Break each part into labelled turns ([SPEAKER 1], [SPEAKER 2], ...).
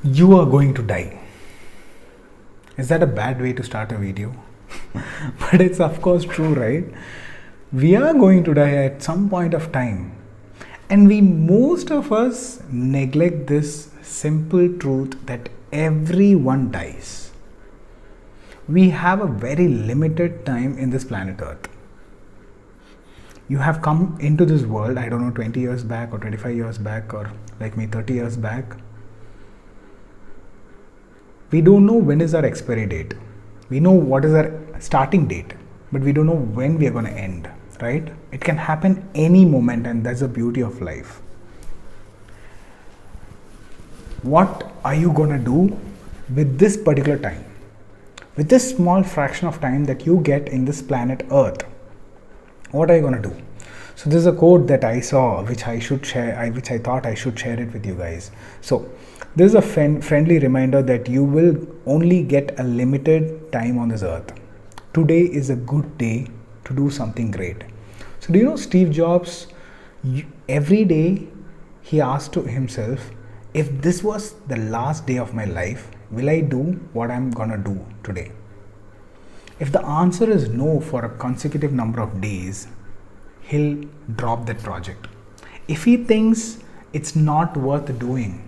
[SPEAKER 1] You are going to die. Is that a bad way to start a video? But it's of course true, right? We are going to die at some point of time. And most of us neglect this simple truth that everyone dies. We have a very limited time in this planet Earth. You have come into this world, I don't know, 20 years back or 25 years back, or like me, 30 years back. We don't know when is our expiry date. We know what is our starting date, but we don't know when we are going to end, right? It can happen any moment, and that's the beauty of life. What are you going to do with this particular time? With this small fraction of time that you get in this planet Earth, what are you going to do? So this is a quote that I saw, which I should share, which I thought I should share it with you guys. So this is a friendly reminder that you will only get a limited time on this earth. Today is a good day to do something great. So do you know Steve Jobs, every day he asked to himself, if this was the last day of my life, will I do what I'm gonna do today? If the answer is no for a consecutive number of days, he'll drop that project. If he thinks it's not worth doing,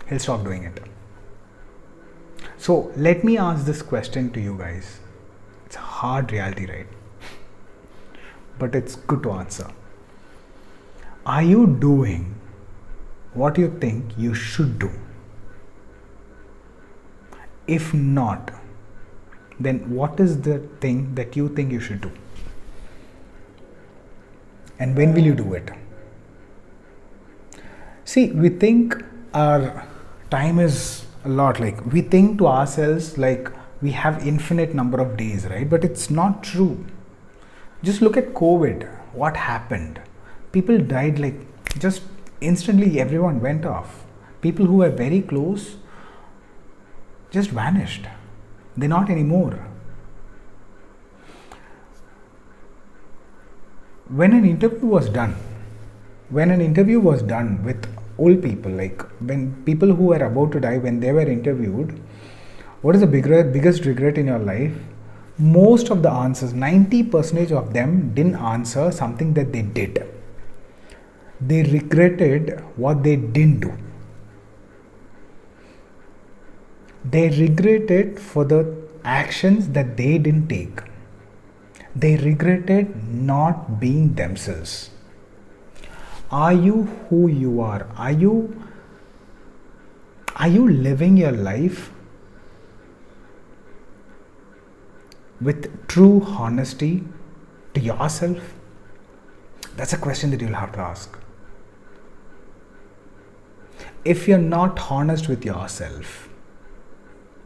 [SPEAKER 1] he'll stop doing it. So let me ask this question to you guys. It's a hard reality, right? But it's good to answer. Are you doing what you think you should do? If not, then what is the thing that you think you should do? And when will you do it? See, we think our time is a lot, like we think to ourselves like we have infinite number of days, right? But it's not true. Just look at COVID. What happened? People died like just instantly, everyone went off. People who were very close just vanished. They're not anymore. When an interview was done with old people, like when people who were about to die, when they were interviewed, what is the biggest regret in your life? Most of the answers, 90% of them didn't answer something that they did. They regretted what they didn't do. They regretted for the actions that they didn't take. They regretted not being themselves. Are you who you are? Are you living your life with true honesty to yourself? That's a question that you'll have to ask. If you're not honest with yourself,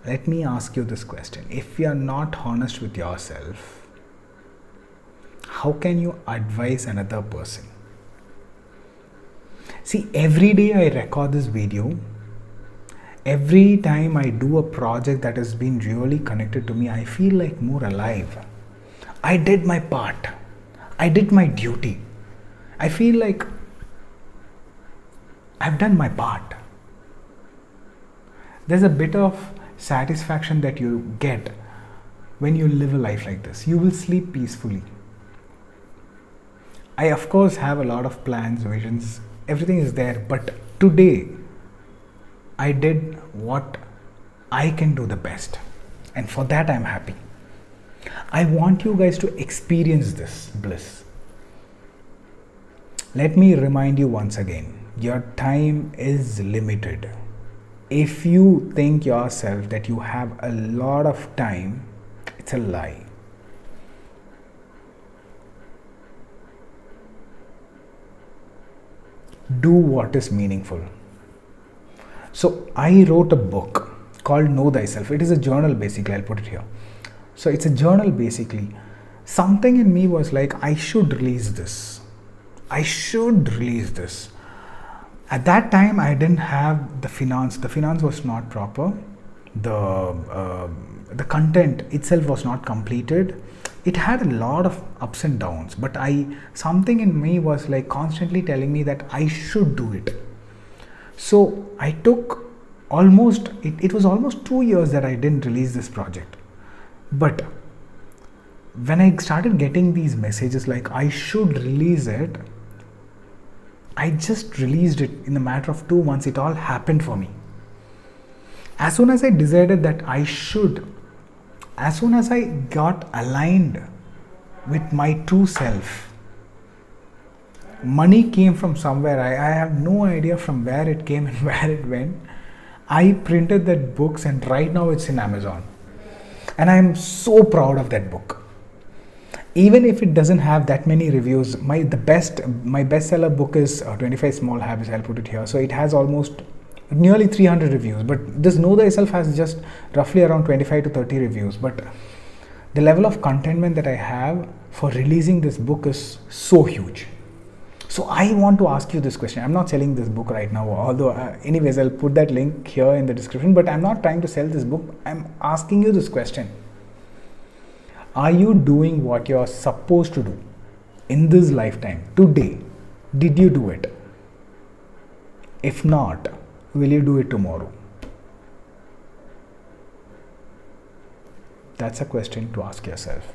[SPEAKER 1] let me ask you this question. If you're not honest with yourself, how can you advise another person? See, every day I record this video, every time I do a project that has been really connected to me, I feel like more alive. I did my part. I did my duty. I feel like I've done my part. There's a bit of satisfaction that you get when you live a life like this. You will sleep peacefully. I of course have a lot of plans, visions, everything is there, but today I did what I can do the best, and for that I'm happy. I want you guys to experience this bliss. Let me remind you once again, your time is limited. If you think yourself that you have a lot of time, it's a lie. Do what is meaningful. So I wrote a book called Know Thyself. It is a journal basically, I'll put it here. So it's a journal basically. Something in me was like, I should release this. At that time, I didn't have the finance. The finance was not proper. The content itself was not completed. It had a lot of ups and downs, but something in me was like constantly telling me that I should do it. So I took it was almost 2 years that I didn't release this project. But when I started getting these messages like I should release it, I just released it in a matter of 2 months. It all happened for me. As soon as I decided that I should, as soon as I got aligned with my true self, money came from somewhere. I have no idea from where it came and where it went. I printed that books and right now it's in Amazon. And I am so proud of that book. Even if it doesn't have that many reviews, my bestseller book is 25 Small Habits. I'll put it here. So it has almost nearly 300 reviews. But this Know Thyself has just roughly around 25 to 30 reviews. But the level of contentment that I have for releasing this book is so huge. So I want to ask you this question. I'm not selling this book right now, although anyways, I'll put that link here in the description, but I'm not trying to sell this book. I'm asking you this question. Are you doing what you're supposed to do in this lifetime today? Did you do it? If not, will you do it tomorrow? That's a question to ask yourself.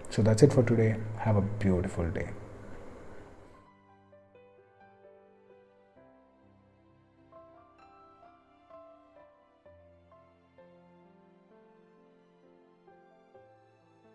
[SPEAKER 1] So that's it for today. Have a beautiful day.